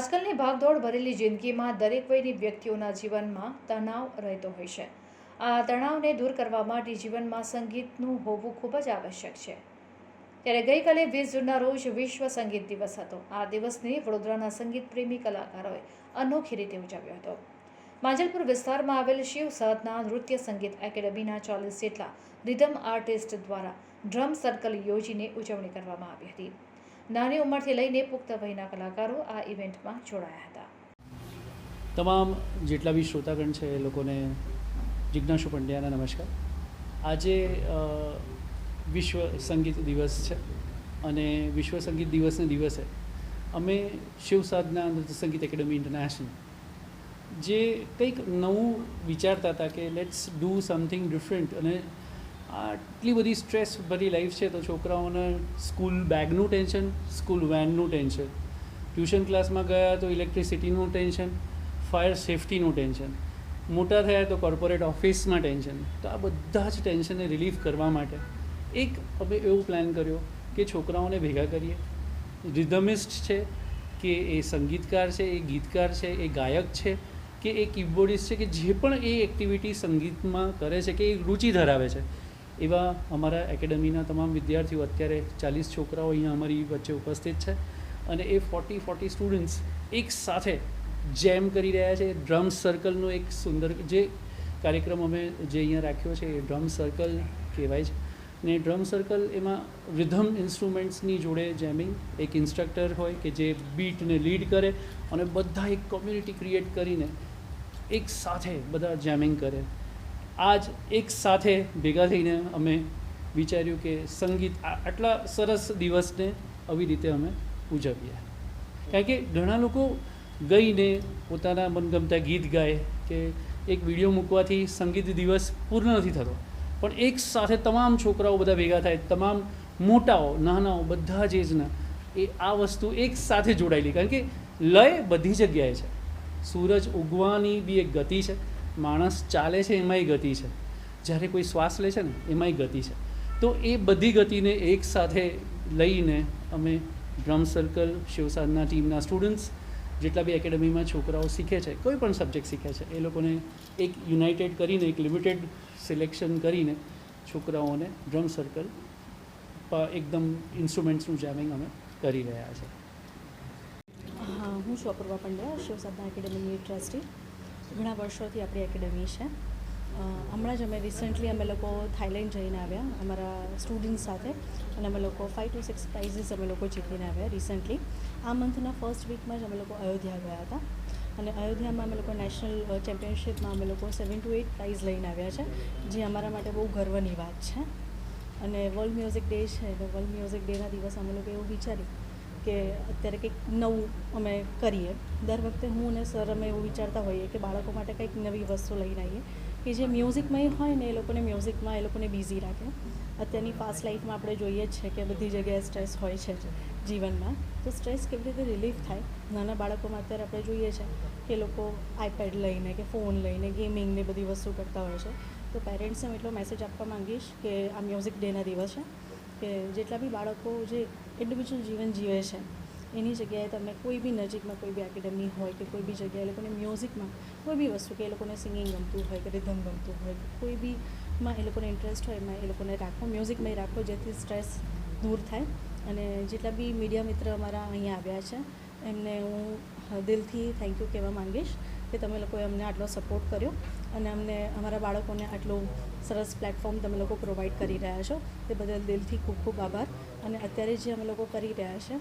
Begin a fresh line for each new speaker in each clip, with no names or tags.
આજકાલની ભાગદોડ ભરેલી જિંદગીમાં દરેક વયની વ્યક્તિઓના જીવનમાં તણાવ રહેતો હોય છે. આ તણાવને દૂર કરવા માટે જીવનમાં સંગીતનું હોવું ખૂબ જ આવશ્યક છે. ત્યારે ગઈકાલે 20 જૂનના રોજ વિશ્વ સંગીત દિવસ હતો. આ દિવસને વડોદરાના સંગીત પ્રેમી કલાકારોએ અનોખી રીતે ઉજવ્યો હતો. માંજલપુર વિસ્તારમાં આવેલ શિવ સાધના નૃત્ય સંગીત એકેડમીના 40 જેટલા રિધમ આર્ટિસ્ટ દ્વારા ડ્રમ સર્કલ યોજીને ઉજવણી કરવામાં આવી હતી. નાની ઉંમરથી લઈને પુખ્ત વયના કલાકારો આ ઇવેન્ટમાં જોડાયા હતા.
તમામ જેટલા બી શ્રોતાગણ છે એ લોકોને જિજ્ઞાસુ પંડ્યાના નમસ્કાર. આજે વિશ્વ સંગીત દિવસ છે અને વિશ્વ સંગીત દિવસને દિવસે અમે શિવ સાધના નૃત્ય સંગીત એકેડમી ઇન્ટરનેશનલ જે કંઈક નવું વિચારતા હતા કે લેટ્સ ડૂ સમથિંગ ડિફરન્ટ. અને આટલી બધી સ્ટ્રેસ ભરી લાઈફ છે તો છોકરાઓને સ્કૂલ બેગનું ટેન્શન, સ્કૂલ વેનનું ટેન્શન, ટ્યુશન ક્લાસમાં ગયા તો ઇલેક્ટ્રિસિટીનું ટેન્શન, ફાયર સેફટીનું ટેન્શન, મોટા થયા તો કોર્પોરેટ ઓફિસમાં ટેન્શન. તો આ બધા જ ટેન્શનને રિલીફ કરવા માટે એક અમે એવો પ્લાન કર્યો કે છોકરાઓને ભેગા કરીએ. રિધમિસ્ટ છે કે એ સંગીતકાર છે, એ ગીતકાર છે, એ ગાયક છે કે એ કીબોર્ડિસ્ટ છે, કે જે પણ એ એક્ટિવિટી સંગીતમાં કરે છે કે એ રુચિ ધરાવે છે, એવા અમારા એકેડમીના તમામ વિદ્યાર્થીઓ, અત્યારે 40 છોકરાઓ અહીંયા અમારી વચ્ચે ઉપસ્થિત છે અને એ 40 સ્ટુડન્ટ્સ એક સાથે જેમ કરી રહ્યા છે. ડ્રમ સર્કલનો એક સુંદર જે કાર્યક્રમ અમે જે અહીંયા રાખ્યો છે એ ડ્રમ સર્કલ કહેવાય છે. ને ડ્રમ સર્કલ એમાં રિધમ ઇન્સ્ટ્રુમેન્ટ્સની જોડે જેમિંગ, એક ઇન્સ્ટ્રક્ટર હોય કે જે બીટને લીડ કરે અને બધા એક કોમ્યુનિટી ક્રિએટ કરીને એક સાથે બધા જેમિંગ કરે. આજ એક સાથે ભેગા થઈને અમે વિચાર્યું કે સંગીત આટલા સરસ દિવસને આવી રીતે અમે ઉજવીએ. કારણ કે ઘણા લોકો ગઈને પોતાના મનગમતા ગીત ગાય કે એક વિડીયો મૂકવાથી સંગીત દિવસ પૂર્ણ નથી થતો, પણ એક સાથે તમામ છોકરાઓ બધા ભેગા થાય, તમામ મોટાઓ નાનાઓ બધા જ એજના, એ આ વસ્તુ એક સાથે જોડાયેલી. કારણ કે લય બધી જગ્યાએ છે. સૂરજ ઉગવાની બી એક ગતિ છે, માણસ ચાલે છે એમાંય ગતિ છે, જ્યારે કોઈ શ્વાસ લે છે ને એમાંય ગતિ છે. તો એ બધી ગતિને એક સાથે લઈને અમે ડ્રમ સર્કલ શિવસાધના ટીમના સ્ટુડન્ટ્સ જેટલા બી એકેડમીમાં છોકરાઓ શીખે છે, કોઈ પણ સબ્જેક્ટ શીખે છે, એ લોકોને એક યુનાઇટેડ કરીને, એક લિમિટેડ સિલેક્શન કરીને છોકરાઓને ડ્રમ સર્કલ એકદમ ઇન્સ્ટ્રુમેન્ટ્સનું જેમિંગ અમે કરી રહ્યા છે.
હા, હું છું અપૂર્વા પંડ્યા, શિવ સાધના એકેડમીની ટ્રસ્ટી. ઘણા વર્ષોથી આપણી એકેડમી છે. હમણાં જ અમે રિસન્ટલી અમે લોકો થાઈલેન્ડ જઈને આવ્યા અમારા સ્ટુડન્ટ્સ સાથે, અને અમે લોકો 5 to 6 પ્રાઇઝીસ અમે લોકો જીતીને આવ્યા રિસન્ટલી. આ મંથના ફર્સ્ટ વીકમાં જ અમે લોકો અયોધ્યા ગયા હતા અને અયોધ્યામાં અમે લોકો નેશનલ ચેમ્પિયનશિપમાં અમે લોકો 7 to 8 પ્રાઇઝ લઈને આવ્યા છે, જે અમારા માટે બહુ ગર્વની વાત છે. અને વર્લ્ડ મ્યુઝિક ડે છે, તો વર્લ્ડ મ્યુઝિક ડેના દિવસે અમે લોકો એવું વિચાર્યું કે અત્યારે કંઈક નવું અમે કરીએ. દર વખતે હું અને સર અમે એવું વિચારતા હોઈએ કે બાળકો માટે કંઈક નવી વસ્તુ લઈને આવીએ કે જે મ્યુઝિકમાં હોય ને એ લોકોને મ્યુઝિકમાં એ લોકોને બિઝી રાખે. અત્યારની ફાસ્ટ લાઈફમાં આપણે જોઈએ જ છે કે બધી જગ્યાએ સ્ટ્રેસ હોય છે જીવનમાં, તો સ્ટ્રેસ કેવી રીતે રિલીફ થાય. નાના બાળકોમાં અત્યારે આપણે જોઈએ છે કે લોકો આઈપેડ લઈને કે ફોન લઈને ગેમિંગને બધી વસ્તુ કરતા હોય છે. તો પેરેન્ટ્સને હું એટલો મેસેજ આપવા માંગીશ કે આ મ્યુઝિક ડેના દિવસે કે જેટલા બી બાળકો જે ઇન્ડિવિજ્યુઅલ જીવન જીવે છે એની જગ્યાએ તમે કોઈ બી નજીકમાં કોઈ બી એકેડમી હોય કે કોઈ બી જગ્યાએ એ લોકોને મ્યુઝિકમાં કોઈ બી વસ્તુ કે એ લોકોને સિંગિંગ ગમતું હોય કે રિધમ ગમતું હોય, કોઈ બીમાં એ લોકોને ઇન્ટરેસ્ટ હોય એમાં એ લોકોને રાખો, મ્યુઝિકમાં રાખો, જેથી સ્ટ્રેસ દૂર થાય. અને જેટલા બી મીડિયા મિત્ર અમારા અહીંયા આવ્યા છે એમને હું દિલથી થેન્ક યુ કહેવા માંગીશ કે તમે લોકોએ અમને આટલો સપોર્ટ કર્યો અને અમને અમારા બાળકોને આટલું સરસ પ્લેટફોર્મ તમે લોકો પ્રોવાઈડ કરી રહ્યા છો, તે બદલ દિલથી ખૂબ ખૂબ આભાર. અને અત્યારે જે અમે લોકો કરી રહ્યા છે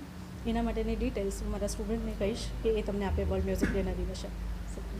એના માટેની ડિટેલ્સ હું મારા સ્ટુડન્ટને કહીશ કે એ તમને આપે વર્લ્ડ મ્યુઝિક ડેના દિવસે.